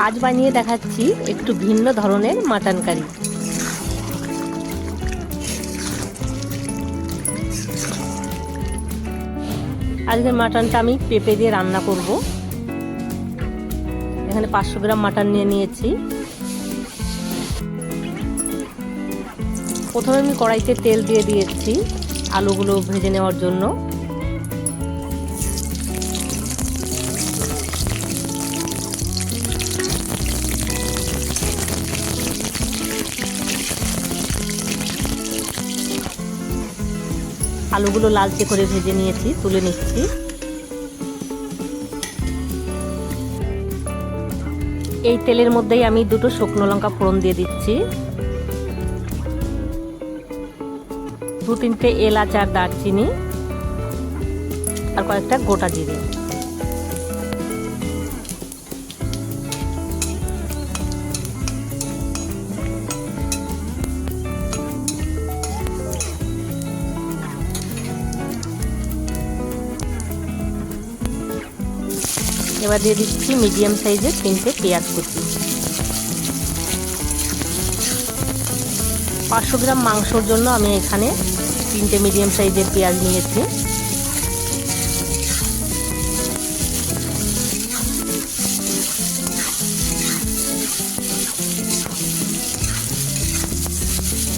আজ বানিয়ে দেখাচ্ছি একটু ভিন্ন ধরনের মাটন কারি। আজকের মাটনটা আমি পেঁপে দিয়ে রান্না করব। এখানে 500 গ্রাম মাটন নিয়ে নিয়েছি। প্রথমে আমি কড়াইতে তেল দিয়ে দিয়েছি আলুগুলো ভেজে নেওয়ার জন্য। আলুগুলো লালচে করে ভেজে নিয়েছি, তুলে নিচ্ছি। এই তেলের মধ্যেই আমি 2টো শুকনো লঙ্কা ফোড়ন দিয়ে দিচ্ছি, 2-3টে এলাচ আর দারচিনি আর কয়েকটা গোটা জিরে। এবার দিয়ে দিচ্ছি মিডিয়াম সাইজের 3টে পেঁয়াজ কুচি। 500 গ্রাম মাংসর জন্য আমি এখানে 3টে মিডিয়াম সাইজের পেঁয়াজ নিয়েছি।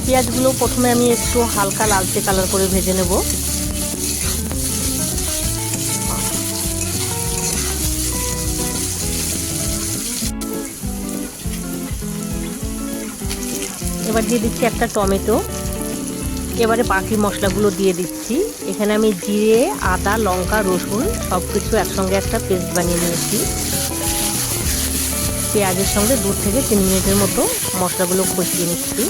পেঁয়াজগুলো প্রথমে আমি একটু হালকা লালচে কালার করে ভেজে নেব। এবার দিয়ে দিচ্ছি একটা টমেটো। এবারে বাকি মশলাগুলো দিয়ে দিচ্ছি। এখানে আমি জিরে, আদা, লঙ্কা, রসুন সব কিছু একসঙ্গে একটা পেস্ট বানিয়ে নিয়েছি। পেঁয়াজের সঙ্গে 2 থেকে 3 মিনিটের মতো মশলাগুলো কষিয়ে নিচ্ছি।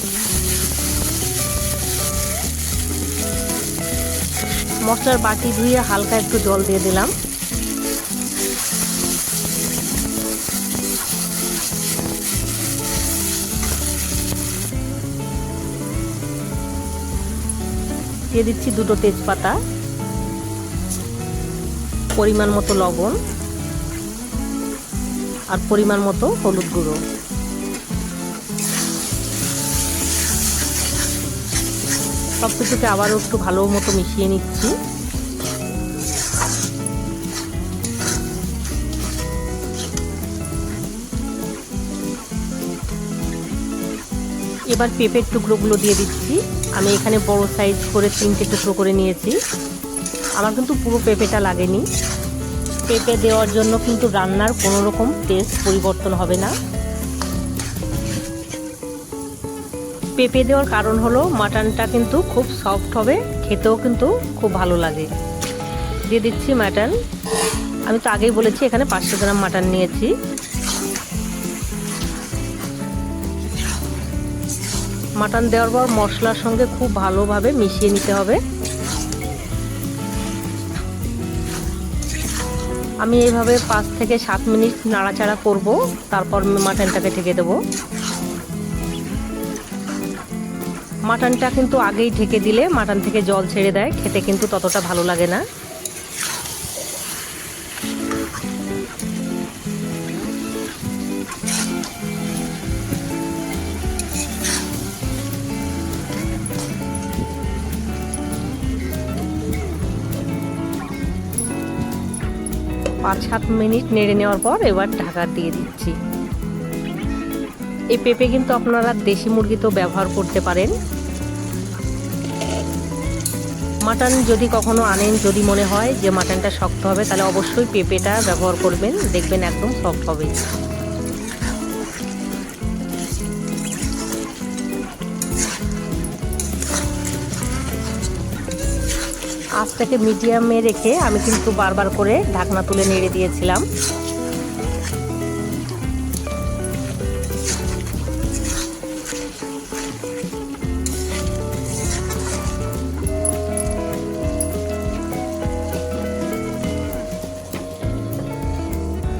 মশলার বাটি ধুয়ে হালকা একটু জল দিয়ে দিলাম। দিয়ে দিচ্ছি 2টো তেজপাতা, পরিমাণ মতো লবণ আর পরিমাণ মতো হলুদ গুঁড়ো। সব কিছুকে আবারও একটু ভালো মতো মিশিয়ে নিচ্ছি। এবার পেঁপের টুকরোগুলো দিয়ে দিচ্ছি। আমি এখানে বড় সাইজ করে 3টে টুকরো করে নিয়েছি। আমার কিন্তু পুরো পেঁপেটা লাগেনি। পেঁপে দেওয়ার জন্য কিন্তু রান্নার কোনো রকম টেস্ট পরিবর্তন হবে না। পেঁপে দেওয়ার কারণ হলো মাটনটা কিন্তু খুব সফট হবে, খেতেও কিন্তু খুব ভালো লাগে। দিয়ে দিচ্ছি মাটন। আমি তো আগেই বলেছি এখানে 500 গ্রাম মাটন নিয়েছি। মাটন দেওয়ার পর মশলার সঙ্গে খুব ভালোভাবে মিশিয়ে নিতে হবে। আমি এইভাবে 5 থেকে 7 মিনিট নাড়াচাড়া করব, তারপর মাটনটাকে ঢেকে দেব। মাটনটা কিন্তু আগেই ঢেকে দিলে মাটন থেকে জল ছেড়ে দেয়, খেতে কিন্তু ততটা ভালো লাগে না। পাঁচ 7 মিনিট নেড়ে নেওয়ার পর এবার ঢাকা দিয়ে দিচ্ছি। এই পেঁপে কিন্তু আপনারা দেশি মুরগিতেও ব্যবহার করতে পারেন। মাটন যদি কখনো আনেন, যদি মনে হয় যে মাটনটা শক্ত হবে, তাহলে অবশ্যই পেঁপেটা ব্যবহার করবেন, দেখবেন একদম সফট হবে। আঁচটাকে মিডিয়ামে রেখে আমি কিন্তু বারবার করে ঢাকনা তুলে নেড়ে দিয়েছিলাম।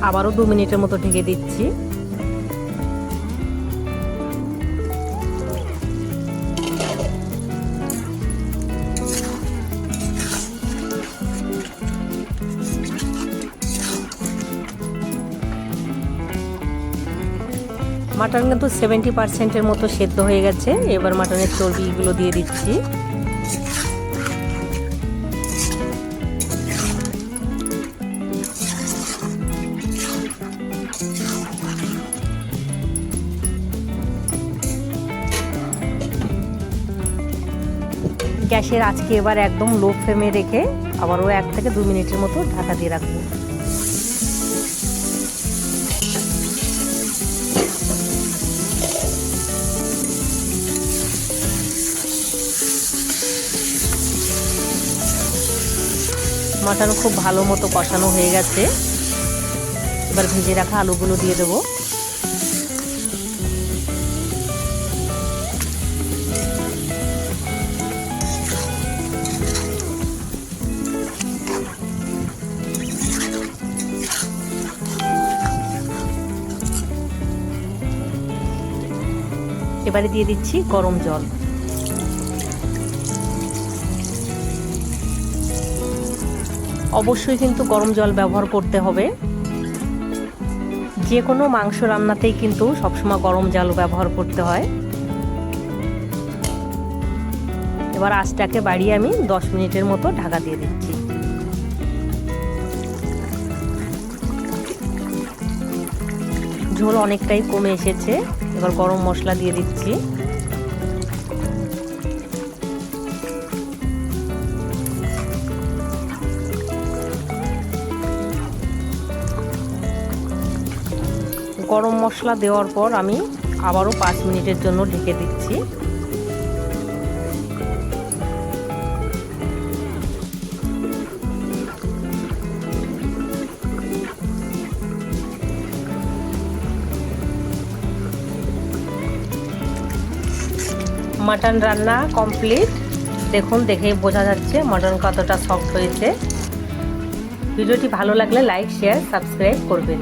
আবারও 2 মিনিটের মতো ঢেকে দিচ্ছি। মাটন কিন্তু 70% মতো সেদ্ধ হয়ে গেছে। এবার মাটনের চর্বিগুলো দিয়ে দিচ্ছি। গ্যাসের আঁচকে এবার একদম লো ফ্লেমে রেখে আবারও 1 থেকে 2 মিনিটের মতো ঢাকা দিয়ে রাখবো। মাটন খুব ভালো মতো কষানো হয়ে গেছে। এবার ভেজে রাখা আলুগুলো দিয়ে দেবো। এবারে দিয়ে দিচ্ছি গরম জল। অবশ্যই কিন্তু গরম জল ব্যবহার করতে হবে। যে কোনো মাংস রান্নাতেই কিন্তু সবসময় গরম জল ব্যবহার করতে হয়। এবার আঁচটাকে বাড়িয়ে আমি 10 মিনিটের মতো ঢাকা দিয়ে দিচ্ছি। ঝোল অনেকটাই কমে এসেছে। এবার গরম মশলা দিয়ে দিচ্ছি। গরম মশলা দেওয়ার পর আমি আবারও 5 মিনিটের জন্য ঢেকে দিচ্ছি। মাটন রান্না কমপ্লিট। দেখুন, দেখেই বোঝা যাচ্ছে মাটন কতটা সফট হয়েছে। ভিডিওটি ভালো লাগলে লাইক, শেয়ার, সাবস্ক্রাইব করবেন।